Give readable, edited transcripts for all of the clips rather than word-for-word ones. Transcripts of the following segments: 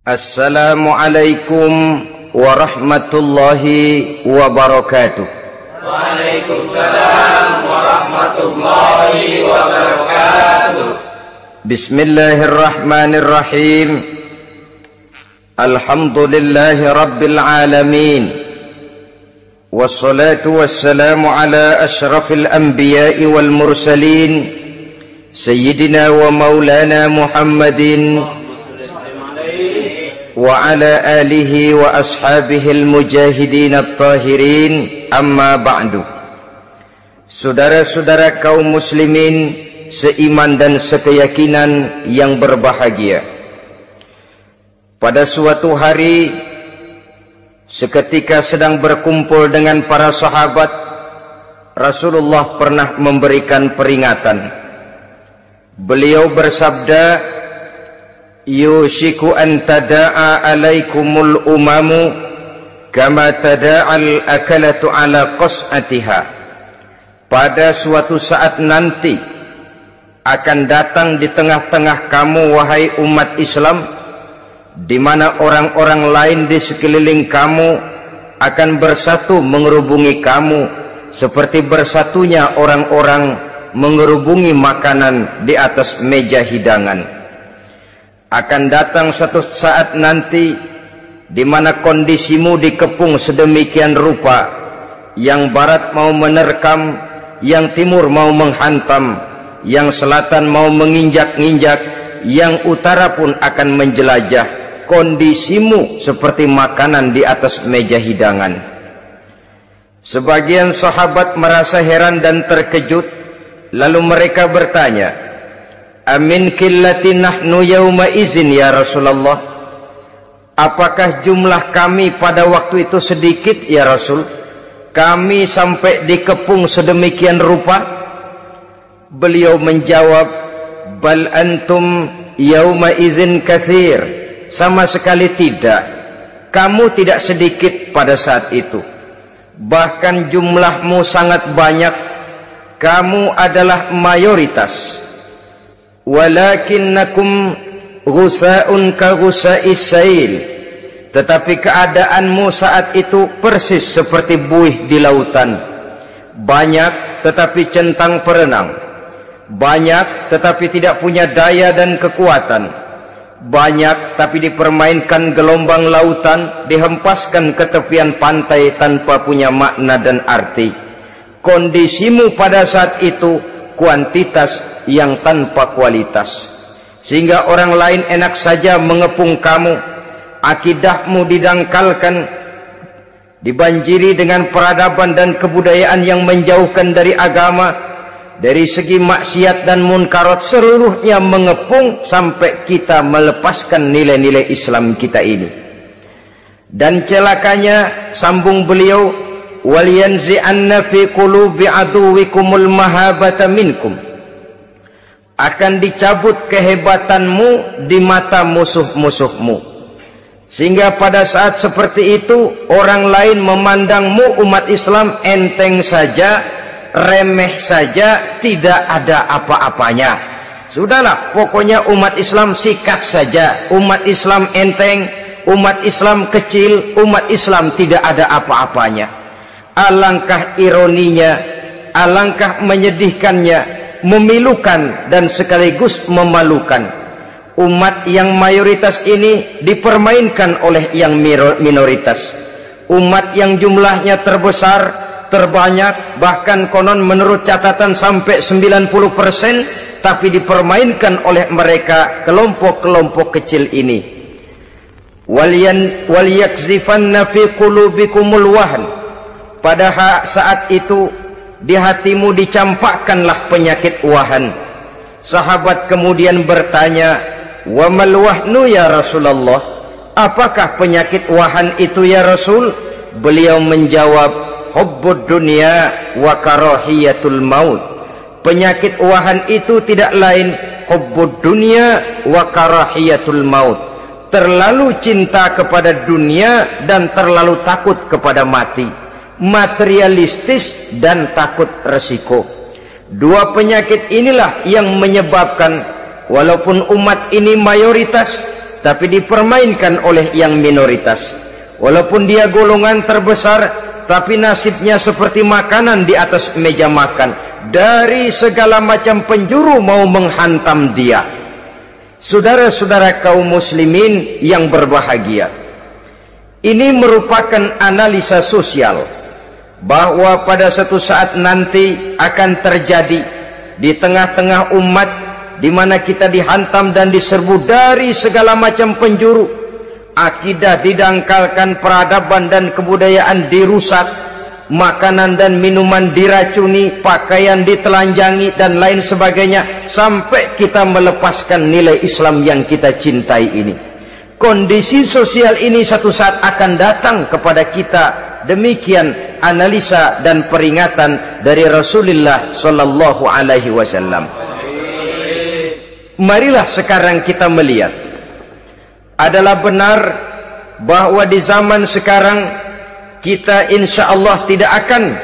Assalamualaikum warahmatullahi wabarakatuh. Waalaikumsalam warahmatullahi wabarakatuh. Bismillahirrahmanirrahim. Alhamdulillahi rabbil alamin. Wassalatu wassalamu ala ashrafil anbiya'i wal mursalin, Sayyidina wa maulana Muhammadin wa ala alihi wa ashabihil mujahidin at-tahirin, amma ba'du. Saudara-saudara kaum muslimin seiman dan sekeyakinan yang berbahagia, pada suatu hari seketika sedang berkumpul dengan para sahabat, Rasulullah pernah memberikan peringatan. Beliau bersabda, yushiku an tada'a alaikumul umamu kama tada'al akalatu ala qas'atiha. Pada suatu saat nanti akan datang di tengah-tengah kamu, wahai umat Islam, di mana orang-orang lain di sekeliling kamu akan bersatu mengerubungi kamu seperti bersatunya orang-orang mengerubungi makanan di atas meja hidangan. Akan datang suatu saat nanti di mana kondisimu dikepung sedemikian rupa, yang barat mau menerkam, yang timur mau menghantam, yang selatan mau menginjak-injak, yang utara pun akan menjelajah. Kondisimu seperti makanan di atas meja hidangan. Sebagian sahabat merasa heran dan terkejut, lalu mereka bertanya, amin qillati nahnu yawma izin ya Rasulullah? Apakah jumlah kami pada waktu itu sedikit ya Rasul? Kami sampai dikepung sedemikian rupa? Beliau menjawab, bal antum yawma izin katsir. Sama sekali tidak. Kamu tidak sedikit pada saat itu. Bahkan jumlahmu sangat banyak. Kamu adalah mayoritas. Walakinnakum ghusa'un ka ghusa'is sail. Tetapi keadaanmu saat itu persis seperti buih di lautan. Banyak tetapi centang perenang. Banyak tetapi tidak punya daya dan kekuatan. Banyak tapi dipermainkan gelombang lautan, dihempaskan ke tepian pantai tanpa punya makna dan arti. Kondisimu pada saat itu kuantitas yang tanpa kualitas, sehingga orang lain enak saja mengepung kamu. Akidahmu didangkalkan, dibanjiri dengan peradaban dan kebudayaan yang menjauhkan dari agama. Dari segi maksiat dan munkarat seluruhnya mengepung sampai kita melepaskan nilai-nilai Islam kita ini. Dan celakanya, sambung beliau, wal yanzi'anna fi qulubi aduwikumul mahabata minkum. Akan dicabut kehebatanmu di mata musuh-musuhmu, sehingga pada saat seperti itu orang lain memandangmu umat Islam enteng saja, remeh saja, tidak ada apa-apanya. Sudahlah, pokoknya umat Islam sikat saja. Umat Islam enteng, umat Islam kecil, umat Islam tidak ada apa-apanya. Alangkah ironinya, alangkah menyedihkannya, memilukan dan sekaligus memalukan. Umat yang mayoritas ini dipermainkan oleh yang minoritas. Umat yang jumlahnya terbesar, terbanyak, bahkan konon menurut catatan sampai 90%, tapi dipermainkan oleh mereka kelompok-kelompok kecil ini. Wal yakzifanna fi qulubikumul wahn. Pada saat itu di hatimu dicampakkanlah penyakit wahan. Sahabat kemudian bertanya, wa mal wahnu ya Rasulullah? Apakah penyakit wahan itu ya Rasul? Beliau menjawab, hubbud dunya wa karahiyatul maut. Penyakit wahan itu tidak lain hubbud dunya wa karahiyatul maut. Terlalu cinta kepada dunia dan terlalu takut kepada mati. Materialistis dan takut resiko. Dua penyakit inilah yang menyebabkan walaupun umat ini mayoritas, tapi dipermainkan oleh yang minoritas. Walaupun dia golongan terbesar, tapi nasibnya seperti makanan di atas meja makan. Dari segala macam penjuru mau menghantam dia. Saudara-saudara kaum muslimin yang berbahagia, ini merupakan analisa sosial bahwa pada suatu saat nanti akan terjadi di tengah-tengah umat di mana kita dihantam dan diserbu dari segala macam penjuru. Akidah didangkalkan, peradaban dan kebudayaan dirusak, makanan dan minuman diracuni, pakaian ditelanjangi dan lain sebagainya, sampai kita melepaskan nilai Islam yang kita cintai ini. Kondisi sosial ini satu saat akan datang kepada kita. Demikian analisa dan peringatan dari Rasulullah sallallahu alaihi wasallam. Marilah sekarang kita melihat, adalah benar bahwa di zaman sekarang kita insya Allah tidak akan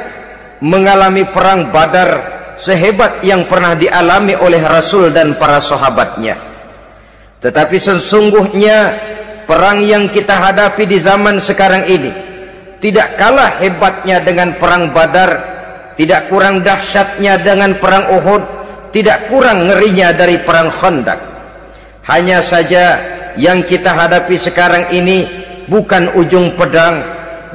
mengalami perang Badar sehebat yang pernah dialami oleh Rasul dan para sahabatnya. Tetapi sesungguhnya perang yang kita hadapi di zaman sekarang ini tidak kalah hebatnya dengan perang Badar, tidak kurang dahsyatnya dengan perang Uhud, tidak kurang ngerinya dari perang Khandaq. Hanya saja yang kita hadapi sekarang ini bukan ujung pedang,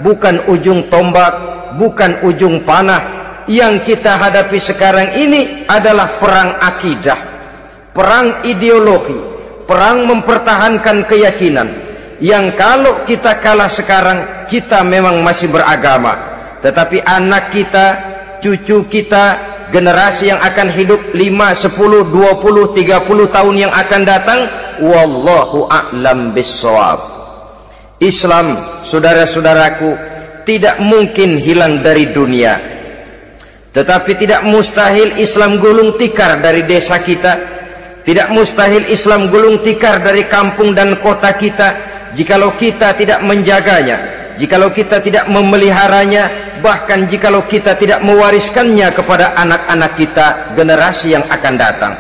bukan ujung tombak, bukan ujung panah. Yang kita hadapi sekarang ini adalah perang akidah, perang ideologi, perang mempertahankan keyakinan. Yang kalau kita kalah sekarang, kita memang masih beragama, tetapi anak kita, cucu kita, generasi yang akan hidup 5, 10, 20, 30 tahun yang akan datang, wallahu a'lam bissawab. Islam, saudara-saudaraku, tidak mungkin hilang dari dunia, tetapi tidak mustahil Islam gulung tikar dari desa kita, tidak mustahil Islam gulung tikar dari kampung dan kota kita, jikalau kita tidak menjaganya, jikalau kita tidak memeliharanya, bahkan jikalau kita tidak mewariskannya kepada anak-anak kita, generasi yang akan datang.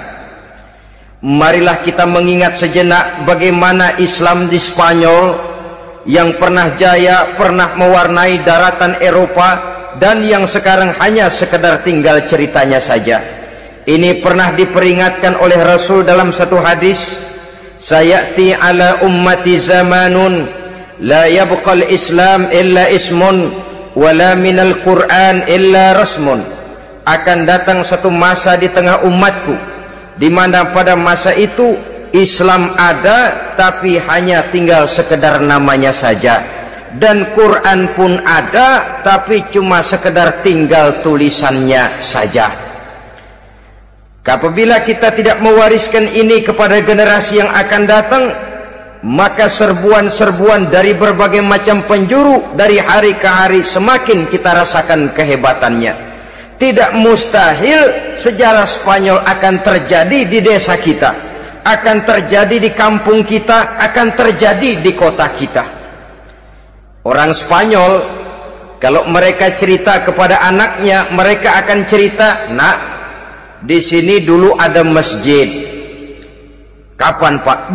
Marilah kita mengingat sejenak bagaimana Islam di Spanyol yang pernah jaya, pernah mewarnai daratan Eropa, dan yang sekarang hanya sekedar tinggal ceritanya saja. Ini pernah diperingatkan oleh Rasul dalam satu hadis, sayati ala ummati zamanun la yabqal Islam illa ismun wala minal Quran illa rasmun. Akan datang satu masa di tengah umatku di mana pada masa itu Islam ada tapi hanya tinggal sekedar namanya saja, dan Quran pun ada tapi cuma sekedar tinggal tulisannya saja. Apabila kita tidak mewariskan ini kepada generasi yang akan datang, maka serbuan-serbuan dari berbagai macam penjuru dari hari ke hari semakin kita rasakan kehebatannya. Tidak mustahil sejarah Spanyol akan terjadi di desa kita, akan terjadi di kampung kita, akan terjadi di kota kita. Orang Spanyol kalau mereka cerita kepada anaknya, mereka akan cerita, "Nak, di sini dulu ada masjid." "Kapan, Pak?"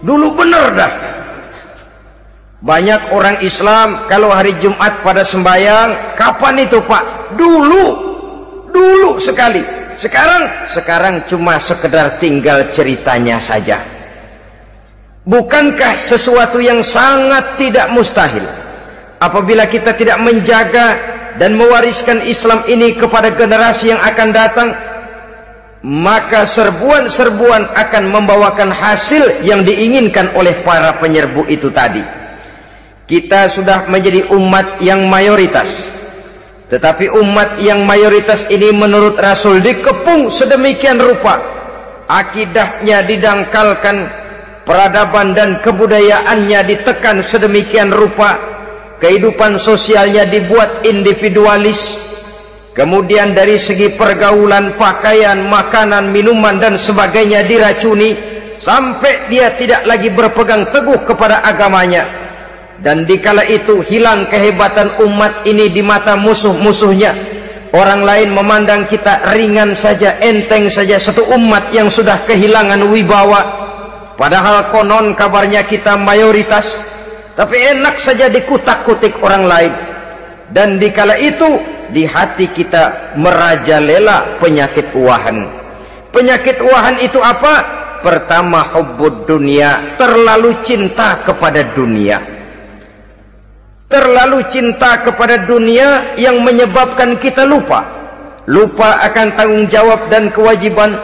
Dulu bener dah. Banyak orang Islam kalau hari Jumat pada sembahyang, "Kapan itu, Pak?" Dulu sekali. Sekarang cuma sekedar tinggal ceritanya saja. Bukankah sesuatu yang sangat tidak mustahil apabila kita tidak menjaga dan mewariskan Islam ini kepada generasi yang akan datang, maka serbuan-serbuan akan membawakan hasil yang diinginkan oleh para penyerbu itu tadi. Kita sudah menjadi umat yang mayoritas, tetapi umat yang mayoritas ini menurut Rasul dikepung sedemikian rupa, akidahnya didangkalkan, peradaban dan kebudayaannya ditekan sedemikian rupa, kehidupan sosialnya dibuat individualis, kemudian dari segi pergaulan, pakaian, makanan, minuman dan sebagainya diracuni, sampai dia tidak lagi berpegang teguh kepada agamanya. Dan dikala itu hilang kehebatan umat ini di mata musuh-musuhnya. Orang lain memandang kita ringan saja, enteng saja, satu umat yang sudah kehilangan wibawa. Padahal konon kabarnya kita mayoritas, tapi enak saja dikutak-kutik orang lain. Dan dikala itu di hati kita merajalela penyakit wahan. Penyakit wahan itu apa? Pertama, hubbud dunia, terlalu cinta kepada dunia. Terlalu cinta kepada dunia yang menyebabkan kita lupa akan tanggung jawab dan kewajiban,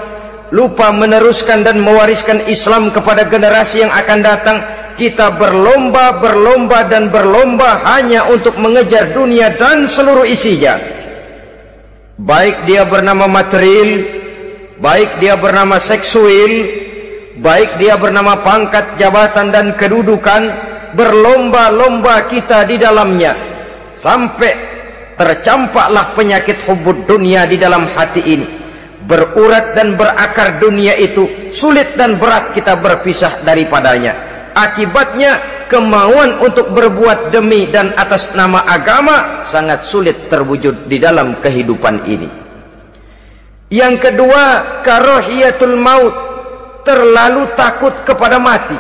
lupa meneruskan dan mewariskan Islam kepada generasi yang akan datang. Kita berlomba hanya untuk mengejar dunia dan seluruh isinya, baik dia bernama material, baik dia bernama seksual, baik dia bernama pangkat, jabatan dan kedudukan. Berlomba-lomba kita di dalamnya sampai tercampaklah penyakit hubbud dunia di dalam hati ini. Berurat dan berakar dunia itu, sulit dan berat kita berpisah daripadanya. Akibatnya kemauan untuk berbuat demi dan atas nama agama sangat sulit terwujud di dalam kehidupan ini. Yang kedua, karahiyatul maut, terlalu takut kepada mati.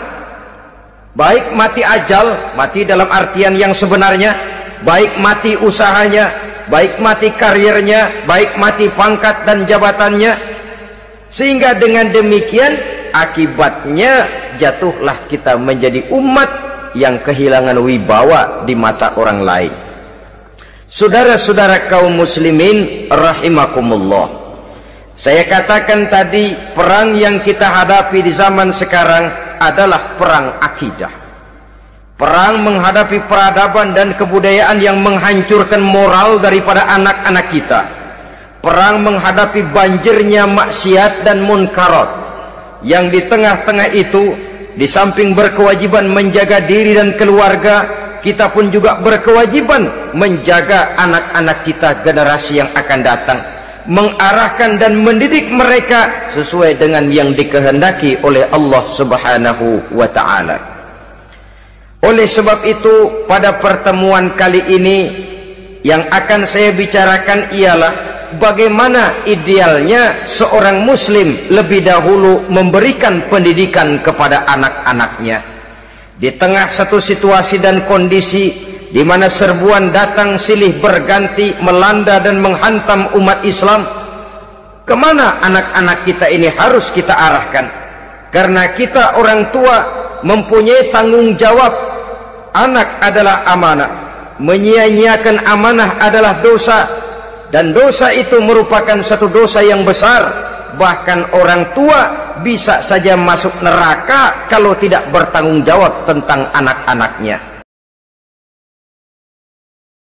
Baik mati ajal, mati dalam artian yang sebenarnya, baik mati usahanya, baik mati karirnya, baik mati pangkat dan jabatannya. Sehingga dengan demikian akibatnya jatuhlah kita menjadi umat yang kehilangan wibawa di mata orang lain. Saudara-saudara kaum muslimin rahimakumullah, saya katakan tadi, perang yang kita hadapi di zaman sekarang adalah perang akidah. Perang menghadapi peradaban dan kebudayaan yang menghancurkan moral daripada anak-anak kita. Perang menghadapi banjirnya maksiat dan munkarat, yang di tengah-tengah itu, di samping berkewajiban menjaga diri dan keluarga, kita pun juga berkewajiban menjaga anak-anak kita, generasi yang akan datang, mengarahkan dan mendidik mereka sesuai dengan yang dikehendaki oleh Allah Subhanahu wa ta'ala. Oleh sebab itu, pada pertemuan kali ini yang akan saya bicarakan ialah bagaimana idealnya seorang muslim lebih dahulu memberikan pendidikan kepada anak-anaknya. Di tengah satu situasi dan kondisi di mana serbuan datang silih berganti melanda dan menghantam umat Islam, kemana anak-anak kita ini harus kita arahkan? Karena kita orang tua mempunyai tanggung jawab. Anak adalah amanah, menyia-nyiakan amanah adalah dosa, dan dosa itu merupakan satu dosa yang besar. Bahkan orang tua bisa saja masuk neraka kalau tidak bertanggung jawab tentang anak-anaknya.